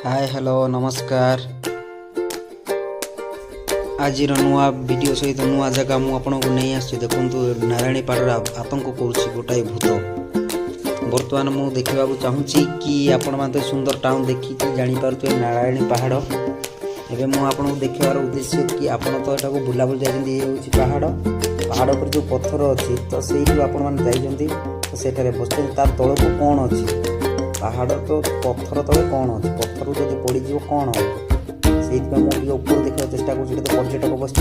Hi hello नमस्कार। आज नुआ वीडियो सहित नुआ जगह मुझे नहीं आसी देखूँ नारायणी पहाड़ आतंक करुच्ची गोटाए भूत। बर्तमान मुझे देखा चाहूँगी कि आपण मैंने सुंदर टाउन देखिए जापारे नारायणी पहाड़। एवं मुझे देखार उद्देश्य कि आपण तो यहाँ बुलाबुल जाती पहाड़ पहाड़ पर जो पत्थर अच्छी तो से जाते बस तार तौक कौन अच्छी पहाड़ तो पत्थर तले कौन अच्छे पत्थर जब पड़ज कौन से मुझे ऊपर देखा चेष्टा कर पर्यटक बस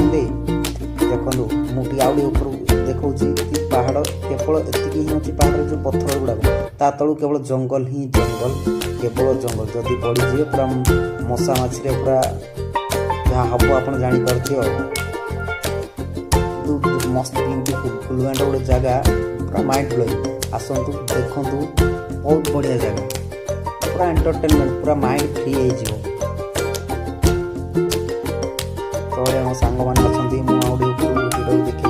देखो मुझे आउे ऊपर देखा कि पहाड़ केवल एति ही अच्छी पहाड़ जो पत्थर गुड़ाक ता तलू केवल जंगल ही जंगल केवल जंगल जदि पड़े पूरा मशा माछी पूरा जहाँ हम आप जापारे मस्त ब्यूटीफुल फुलवांटा गोटे जगह पूरा माइंड ब्लोइंग आसतु देखु बहुत बढ़िया जगह पूरा एंटरटेनमेंट पूरा माइंड फ्री हो तो मो सांग मैंने अच्छा मुझे देखी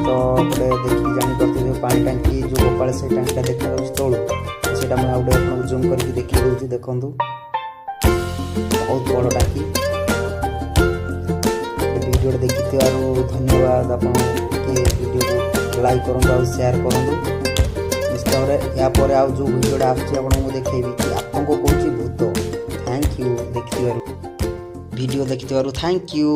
तो गोटे देखिए जापारे पानी टांकी जो गोपाल से टांकीटा देखा तलू से मुझे जूम करके देखी दूसरी देखु बहुत बड़ टांकी वीडियो देखी धन्यवाद। आप वीडियो लाइक करूँ शेयर करूँ निश्चित या पर आउ जो वीडियोटा आपको देखेबी कि आपको कौन भूत। थैंक यू देखिए वीडियो देखि थैंक यू।